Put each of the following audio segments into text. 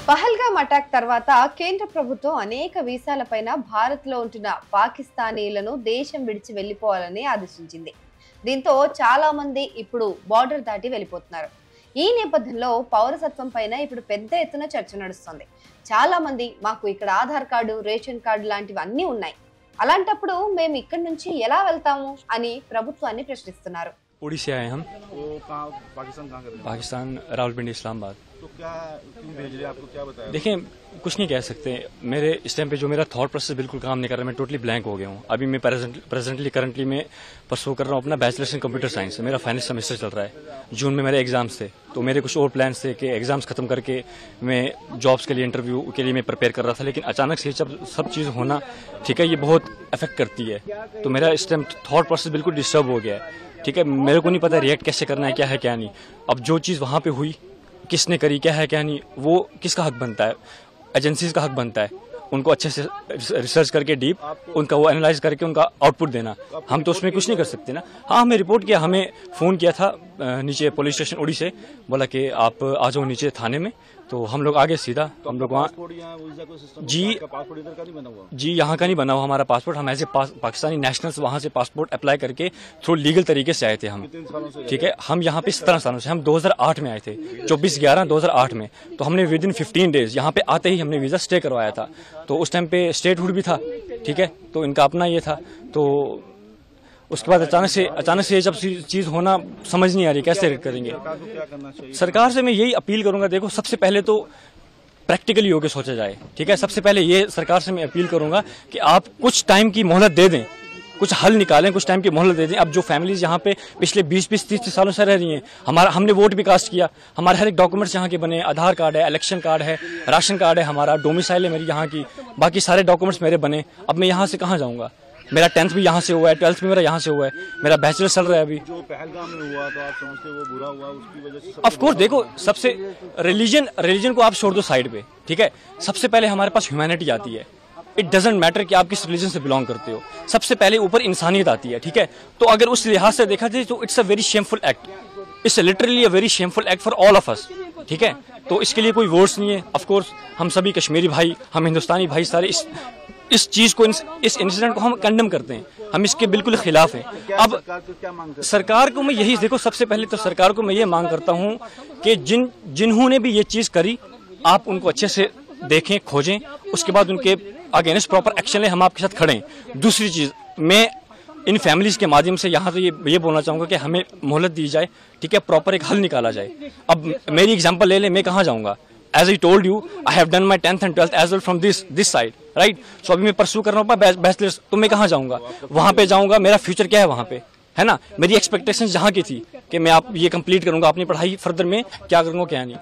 Pahalgam attack తర్వాత కేంద్ర ప్రభుత్వం అనేక వీసాలపైన భారత్లో ఉంటున్న పాకిస్తానీలను దేశం విడిచి వెళ్లిపోవాలని ఆదేశించింది. దీంతో చాలా మంది ఇప్పుడు బార్డర్ దాటి వెళ్ళిపోతున్నారు. ఈ నేపథ్యంలో పౌరసత్వం పైన ఇప్పుడు పెద్ద ఎత్తున చర్చ నడుస్తుంది. చాలా మంది మాకు ఇక్కడ ఆధార్ కార్డు, రేషన్ కార్డు లాంటివి అన్నీ ఉన్నాయి, అలాంటప్పుడు మేము ఇక్కడి నుంచి ఎలా వెళ్తాము అని ప్రభుత్వాన్ని ప్రశ్నిస్తున్నారు. उड़ी से आए हम। तो कहाँ पाकिस्तान कहाँ कर रहे हैं? पाकिस्तान रावलपिंडी इस्लामाबाद। तो क्या क्यों भेज रहे हैं, आपको क्या बताया? देखिए कुछ नहीं कह सकते, मेरे इस टाइम पे जो मेरा थॉट प्रोसेस बिल्कुल काम नहीं कर रहा, मैं टोटली ब्लैंक हो गया हूँ। अभी मैं करंटली मैं परसू कर रहा हूँ अपना बैचलर्स इन कंप्यूटर साइंस। मेरा फाइनल सेमेस्टर चल रहा है, जून में मेरे एग्जाम्स थे, तो मेरे कुछ और प्लान्स थे कि एग्जाम्स खत्म करके मैं जॉब्स के लिए इंटरव्यू के लिए मैं प्रिपेयर कर रहा था, लेकिन अचानक से जब सब चीज़ होना, ठीक है, ये बहुत अफेक्ट करती है, तो मेरा इस टाइम थॉट प्रोसेस बिल्कुल डिस्टर्ब हो गया है। ठीक है, मेरे को नहीं पता रिएक्ट कैसे करना है, क्या है क्या नहीं। अब जो चीज़ वहाँ पे हुई, किसने करी, क्या है क्या नहीं, वो किसका हक बनता है? एजेंसीज का हक बनता है उनको अच्छे से रिसर्च करके डीप उनका वो एनालाइज करके उनका आउटपुट देना। हम तो उसमें कुछ नहीं कर सकते ना। हाँ, हमें रिपोर्ट किया, हमें फ़ोन किया था नीचे पुलिस स्टेशन उड़ी से, बोला कि आप आ जाओ नीचे थाने में, तो हम लोग आगे सीधा हम लोग वहाँ जी यहाँ का नहीं बना हुआ हमारा पासपोर्ट। हम ऐसे पाकिस्तानी नेशनल्स वहाँ से पासपोर्ट अप्लाई करके थ्रू लीगल तरीके से आए थे हम। ठीक है, हम यहाँ पे 17 सालों से, हम 2008 में आए थे, 24/11/2008 में। तो हमने विद इन 15 डेज यहाँ पे आते ही हमने वीज़ा स्टे करवाया था, तो उस टाइम पे स्टेटहुड भी था। ठीक है, तो इनका अपना ये था, तो उसके बाद अचानक से जब चीज़ होना समझ नहीं आ रही कैसे करेंगे। सरकार से मैं यही अपील करूंगा, देखो सबसे पहले तो प्रैक्टिकली होकर सोचा जाए। ठीक है, सबसे पहले ये सरकार से मैं अपील करूंगा कि आप कुछ टाइम की मोहलत दे दें, कुछ हल निकालें, कुछ टाइम की मोहलत दे दें। अब जो फैमिलीज यहाँ पे पिछले 20-30 सालों से रह रही हैं, हमने वोट भी कास्ट किया, हमारे हर एक डॉक्यूमेंट्स यहाँ के बने, आधार कार्ड है, इलेक्शन कार्ड है, राशन कार्ड है, हमारा डोमिसाइल है मेरी यहाँ की, बाकी सारे डॉक्यूमेंट्स मेरे बने। अब मैं यहाँ से कहाँ जाऊँगा? मेरा 10th भी यहाँ से हुआ है, 12th भी मेरा यहाँ से हुआ है, मेरा बैचलर चल रहा है अभी। जो पहलगाम में हुआ तो आप समझते हो वो बुरा हुआ, उसकी वजह से ऑफ कोर्स देखो, सबसे रिलीजन को आप छोड़ दो साइड पे। ठीक है, सबसे पहले हमारे पास ह्यूमैनिटी आती है। इट डजेंट मैटर कि आप किस रिलीजन से बिलोंग करते हो, सबसे पहले ऊपर इंसानियत आती है। ठीक है, तो अगर उस लिहाज से देखा जाए तो it's a very shameful act, it's literally a very shameful act for all of us. ठीक है, तो इसके लिए कोई वर्ड्स नहीं है। ऑफ कोर्स हम सभी कश्मीरी भाई, हम हिंदुस्तानी भाई सारे इस चीज को, इस इंसिडेंट को हम कंडेम करते हैं, हम इसके बिल्कुल खिलाफ हैं। अब सरकार को मैं यही देखो, सबसे पहले तो सरकार को मैं ये मांग करता हूँ कि जिन्होंने भी ये चीज करी, आप उनको अच्छे से देखें, खोजें, उसके बाद उनके अगेंस्ट प्रॉपर एक्शन लें, हम आपके साथ खड़े हैं। दूसरी चीज, मैं इन फैमिलीज के माध्यम से यहाँ तो ये बोलना चाहूंगा कि हमें मोहलत दी जाए। ठीक है, प्रॉपर एक हल निकाला जाए। अब मेरी एग्जांपल ले ले, मैं कहाँ जाऊंगा? As I told you, I have done my 10th and 12th as well from this side, right? So अभी मैं परस्यू कर रहा हूँ बैचलर्स, तो मैं कहाँ जाऊँगा? वहाँ पे जाऊँगा, मेरा फ्यूचर क्या है वहाँ पे, है ना? मेरी एक्सपेक्टेशंस जहाँ की थी कि मैं आप ये कंप्लीट करूँगा, अपनी पढ़ाई फर्दर में क्या करूँगा क्या नहीं।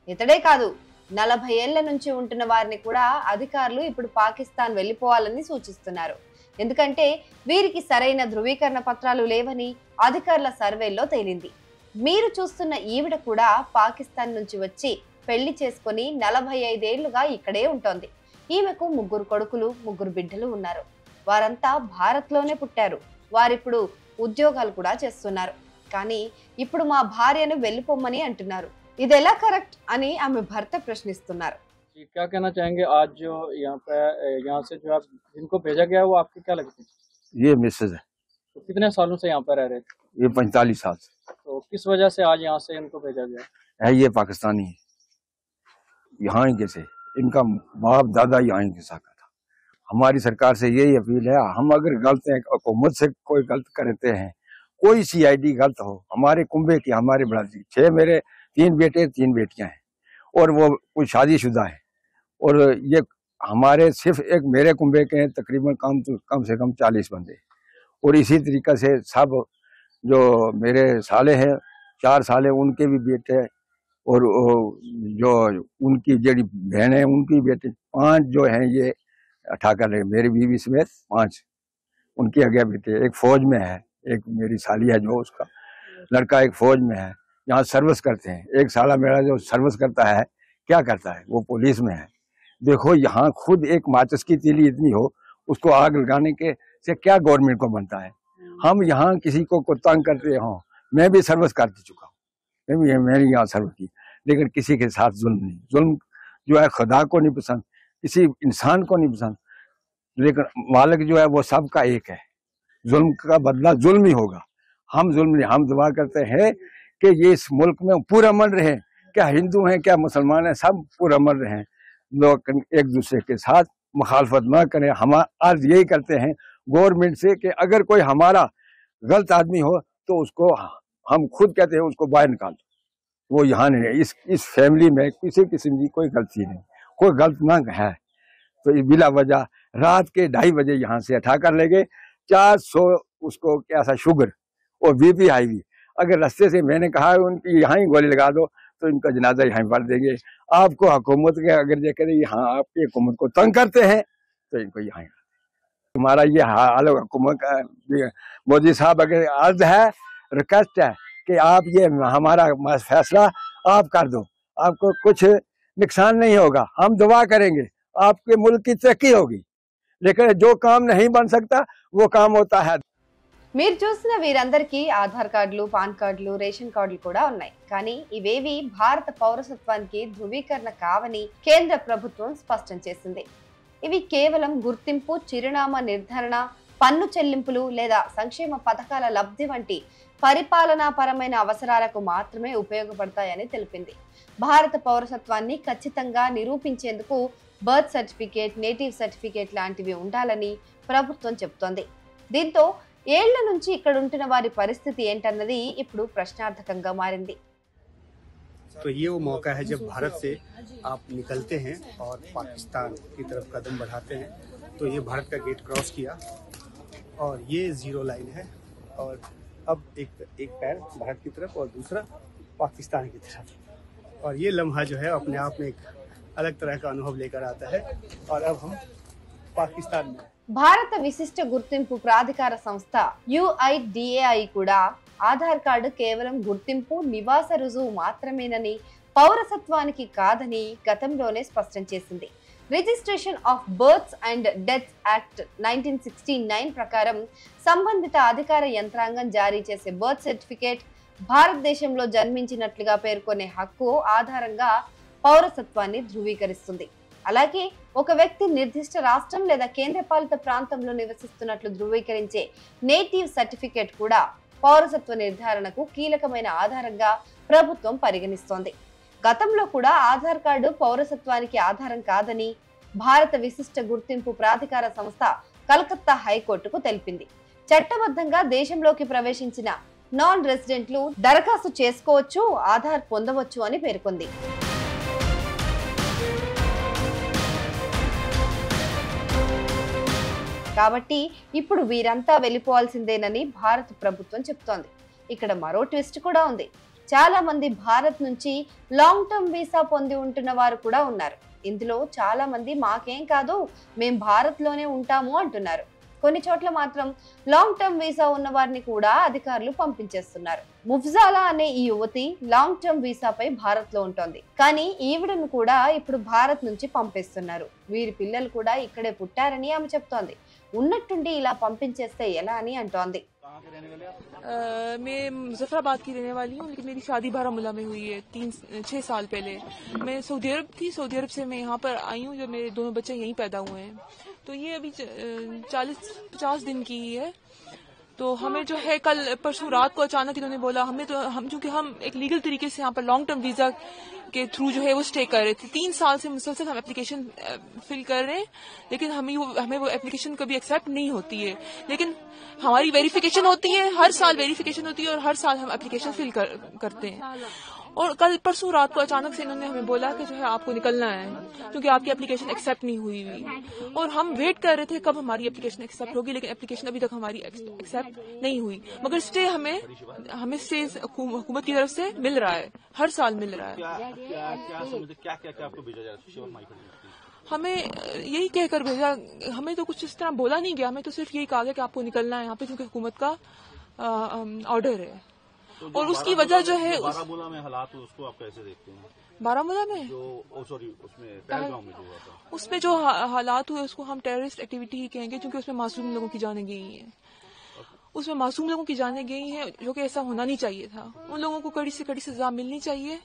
ఇతడే కాదు, 40 ఏళ్ల నుంచి ఉంటున్న వారిని కూడా అధికారులు ఇప్పుడు పాకిస్తాన్ వెళ్లిపోవాలని సూచిస్తున్నారు. ఎందుకంటే వీరికి సరైన ధృవీకరణ పత్రాలు లేవని అధికారుల సర్వేల్లో తేలింది. మీరు చూస్తున్న ఈవిడ కూడా పాకిస్తాన్ నుంచి వచ్చి పెళ్లి చేసుకుని 45 ఏళ్లుగా ఇక్కడే ఉంటోంది. ఈమెకు 3 కొడుకులు, 3 బిడ్డలు ఉన్నారు. వారంతా భారత్లోనే పుట్టారు. వారిప్పుడు ఉద్యోగాలు కూడా చేస్తున్నారు. కానీ ఇప్పుడు మా భార్యను వెళ్ళిపోమని అంటున్నారు. ఇది ఎలా కరెక్ట్ అని ఆమె భర్త ప్రశ్నిస్తున్నారు. क्या कहना चाहेंगे आज जो यहाँ से जो आप जिनको भेजा गया है वो आपको क्या लगता है? ये मिसेज है। तो कितने सालों से यहाँ पर रह रहे थे? ये 45 साल से। तो किस वजह से आज यहाँ से इनको भेजा गया है? ये पाकिस्तानी है, यहाँ के से, इनका बाप दादा यहाँ के साथ था। हमारी सरकार से यही अपील है, हम अगर गलत हैं, हुकूमत से कोई गलत करते हैं, कोई CID गलत हो, हमारे कुंबे की, हमारे बरादरी 6 मेरे 3 बेटे 3 बेटियां हैं, और वो कोई शादीशुदा है, और ये हमारे सिर्फ एक मेरे कुंबे के तकरीबन कम से कम 40 बंदे, और इसी तरीके से सब जो मेरे साले हैं 4 साले उनके भी बेटे, और जो उनकी जड़ी बहन है उनकी बेटे 5 जो हैं ये ठाकर है, मेरी बीवी समेत 5 उनके आगे बेटे। एक फौज में है, एक मेरी साली है जो उसका लड़का एक फौज में है, यहाँ सर्विस करते हैं। एक साला मेरा जो सर्विस करता है, क्या करता है, वो पुलिस में है। देखो यहाँ खुद एक माचिस की तीली इतनी हो, उसको आग लगाने के से क्या गवर्नमेंट को बनता है? हम यहाँ किसी को तंग करते हो, मैं भी सर्विस कर चुका हूँ, मैंने यहाँ सर्विस की, लेकिन किसी के साथ जुल्म नहीं। जुल्म जो है खुदा को नहीं पसंद, किसी इंसान को नहीं पसंद, लेकिन मालिक जो है वो सबका एक है। जुल्म का बदला जुल्म ही होगा। हम जुल्म नहीं, हम दुआ करते हैं कि ये इस मुल्क में पूरा अमन रहे, क्या हिंदू हैं क्या मुसलमान हैं, सब पूरा अमन रहे, लोग एक दूसरे के साथ मुखालफत न करें। हम आज यही करते हैं गवर्नमेंट से कि अगर कोई हमारा गलत आदमी हो तो उसको हम खुद कहते हैं उसको बाहर निकाल दो। वो यहाँ नहीं है, इस फैमिली में किसी किस्म की कोई गलती नहीं, कोई गलत ना है। तो बिला वजह रात के 2:30 बजे यहाँ से हटा कर ले गए। 400 उसको क्या सा शुगर और बीपी हाई भी। अगर रास्ते से मैंने कहा उनकी यहाँ ही गोली लगा दो तो इनका जनाजा यहाँ भर देंगे। आपको हुकूमत के अगर ये करें यहाँ आपकी हुकूमत को तंग करते हैं तो इनको यहाँ हमारा ये हाल हुकूमत का। मोदी साहब अगर अर्ज है, रिक्वेस्ट है कि आप ये हमारा फैसला आप कर दो, आपको कुछ नुकसान नहीं होगा, हम दुआ करेंगे, आपके मुल्क की तरक्की होगी। लेकिन जो काम नहीं बन सकता वो काम होता है। మీరు చూసిన వీరందరికీ ఆధార్ కార్డులు, పాన్ కార్డులు, రేషన్ కార్డులు కూడా ఉన్నాయి. కానీ ఇవేవి భారత పౌరసత్వానికి ధృవీకరణ కావని కేంద్ర ప్రభుత్వం స్పష్టం చేసింది. ఇవి కేవలం గుర్తింపు, చిరునామా నిర్ధారణ, పన్ను చెల్లింపులు లేదా సంక్షేమ పథకాల లబ్ధి వంటి పరిపాలనాపరమైన అవసరాలకు మాత్రమే ఉపయోగపడతాయని తెలిపింది. భారత పౌరసత్వాన్ని ఖచ్చితంగా నిరూపించేందుకు బర్త్ సర్టిఫికేట్, నేటివ్ సర్టిఫికేట్ లాంటివి ఉండాలని ప్రభుత్వం చెబుతోంది. దీంతో ఏళ్ల నుంచి ఇక్కడ ఉంటున్న వారి పరిస్థితి ఏంటన్నది ఇప్పుడు ప్రశ్నార్థకంగా మారింది. तो ये वो मौका है जब भारत से आप निकलते हैं और पाकिस्तान की तरफ कदम बढ़ाते हैं। तो ये भारत का गेट क्रॉस किया और ये 0 लाइन है और अब एक पैर भारत की तरफ और दूसरा पाकिस्तान की तरफ। और ये लम्हा जो है अपने आप में एक अलग तरह का अनुभव लेकर आता है। और अब हम पाकिस्तान में భారత విశిష్ట గుర్తింపు ప్రాధికార సంస్థ UIDAI కూడా ఆధార్ కార్డు కేవలం గుర్తింపు, నివాస రుజువు మాత్రమేనని, పౌరసత్వానికి కాదని గతంలోనే స్పష్టం చేసింది. Registration of births and deaths act 1969 ప్రకారం సంబంధిత అధికార యంత్రాంగం జారీ చేసే బర్త్ సర్టిఫికేట్ భారతదేశంలో జన్మించినట్లుగా పేర్కొనే హక్కు ఆధారంగా పౌరసత్వాన్ని ధృవీకరిస్తుంది. అలాగే ఒక వ్యక్తి నిర్దిష్ట రాష్ట్రం లేదా కేంద్రపాలిత ప్రాంతంలో నివసిస్తున్నట్లు ధృవీకరించే నేటివ్ సర్టిఫికేట్ కూడా పౌరసత్వ నిర్ధారణకు కీలకమైన ఆధారంగా ప్రభుత్వం పరిగణిస్తోంది. గతంలో కూడా ఆధార్ కార్డు పౌరసత్వానికి ఆధారం కాదని భారత విశిష్ట గుర్తింపు ప్రాధికార సంస్థ కలకత్తా హైకోర్టుకు తెలిపింది. చట్టబద్ధంగా దేశంలోకి ప్రవేశించిన నాన్ రెసిడెంట్లు దరఖాస్తు చేసుకోవచ్చు, ఆధార్ పొందవచ్చు అని పేర్కొంది. కాబట్టి ఇప్పుడు వీరంతా వెళ్ళిపోవాల్సిందేనని భారత ప్రభుత్వం చెప్తోంది. ఇక్కడ మరో ట్విస్ట్ కూడా ఉంది. చాలా మంది భారత్ నుంచి లాంగ్ టర్మ్ వీసా పొంది ఉంటున్న వారు కూడా ఉన్నారు. ఇందులో చాలా మంది మాకేం కాదు, మేం భారత్ లోనే ఉంటాము అంటున్నారు. కొన్ని చోట్ల మాత్రం లాంగ్ టర్మ్ వీసా ఉన్న వారిని కూడా అధికారులు పంపించేస్తున్నారు. ముఫ్జాలా అనే ఈ యువతి లాంగ్ టర్మ్ వీసాపై భారత్ లో ఉంటుంది. కానీ ఈవిడను కూడా ఇప్పుడు భారత్ నుంచి పంపిస్తున్నారు. వీరి పిల్లలు కూడా ఇక్కడే పుట్టారని ఆమె చెప్తోంది. ఉన్నట్టుండి ఇలా పంపించేస్తే ఎలా అని అంటోంది. मैं मुजफ्फराबाद की रहने वाली हूँ, लेकिन मेरी शादी बारामूला में हुई है 6 साल पहले। मैं सऊदी अरब थी, सऊदी अरब से मैं यहाँ पर आई हूँ जब मेरे दोनों बच्चे यहीं पैदा हुए हैं। तो ये अभी 40-50 दिन की ही है। तो हमें जो है कल परसों रात को अचानक इन्होंने बोला, चूंकि हम एक लीगल तरीके से यहाँ पर लॉन्ग टर्म वीजा के थ्रू जो है वो स्टे कर रहे थे, 3 साल से मुसलसल हम एप्लीकेशन फिल कर रहे हैं, लेकिन हमें वो एप्लीकेशन कभी एक्सेप्ट नहीं होती है। लेकिन हमारी वेरिफिकेशन होती है, हर साल वेरिफिकेशन होती है और हर साल हम एप्लीकेशन फिल करते हैं। और कल परसों रात को अचानक से इन्होंने हमें बोला कि जो है आपको निकलना है क्योंकि आपकी एप्लीकेशन एक्सेप्ट नहीं हुई। और हम वेट कर रहे थे कब हमारी एप्लीकेशन एक्सेप्ट होगी, लेकिन एप्लीकेशन अभी तक हमारी एक्सेप्ट नहीं हुई। मगर स्टे हमें स्टे हुकूमत की तरफ से मिल रहा है, हर साल मिल रहा है। क्या आपको भेजा जा रहा है? हमें यही कहकर भेजा, हमें तो कुछ इस तरह बोला नहीं गया, हमें तो सिर्फ यही कहा गया कि आपको निकलना है यहाँ पे क्योंकि हुकूमत का ऑर्डर है। तो और उसकी वजह जो है बारामूला में हालात उसको आप कैसे देखते हैं? बारामूला में उसमें पहलगाम में जो हुआ था, उसमें जो हालात हुए उसको हम टेररिस्ट एक्टिविटी ही कहेंगे क्योंकि उसमें मासूम लोगों की जानें गई हैं। उसमें मासूम लोगों की जानें गई हैं जो कि ऐसा होना नहीं चाहिए था। उन लोगों को कड़ी से कड़ी सजा मिलनी चाहिए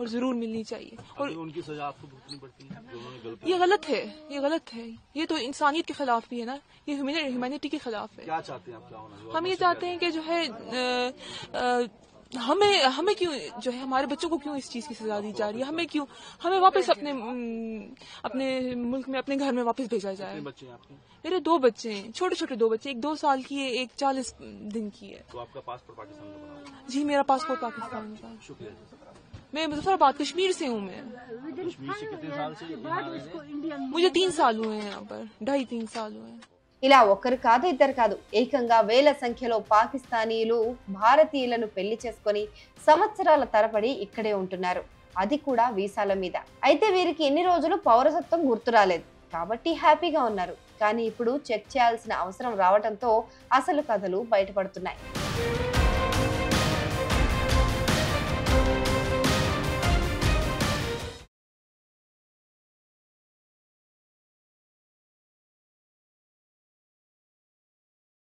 और जरूर मिलनी चाहिए। और उनकी सजा आपको भुगतनी पड़ती है जो उन्होंने गलत ये गलत है, ये गलत है, ये तो इंसानियत के खिलाफ भी है ना, ये ह्यूमैनिटी के खिलाफ है। क्या चाहते हैं आप, क्या होना? हम ये चाहते हैं कि जो है हमें क्यों जो है हमारे बच्चों को क्यों इस चीज की सजा दी जा रही है, हमें वापस अपने मुल्क में अपने घर में वापस भेजा जाए। बच्चे हैं आपके? मेरे 2 बच्चे हैं, छोटे छोटे 2 बच्चे, एक 2 साल की है, एक 40 दिन की है। तो आपका पासपोर्ट पाकिस्तान का बना हुआ है? जी मेरा पासपोर्ट पाकिस्तान का। शुक्रिया जी। मैं मुजफ्फराबाद कश्मीर से हूँ। मैं कश्मीर से कितने साल से यहाँ रह? मुझे 3 साल हुए हैं यहाँ पर, 2.5-3 साल हुए हैं। ఇలా ఒక్కరు కాదు ఇద్దరు కాదు, ఏకంగా వేల సంఖ్యలో పాకిస్తానీయులు భారతీయులను పెళ్లి చేసుకొని సంవత్సరాల తరబడి ఇక్కడే ఉంటున్నారు, అది కూడా వీసాల మీద. అయితే వీరికి ఎన్ని రోజులు పౌరసత్వం గుర్తు రాలేదు కాబట్టి హ్యాపీగా ఉన్నారు. కానీ ఇప్పుడు చెక్ చేయాల్సిన అవసరం రావడంతో అసలు కథలు బయటపడుతున్నాయి.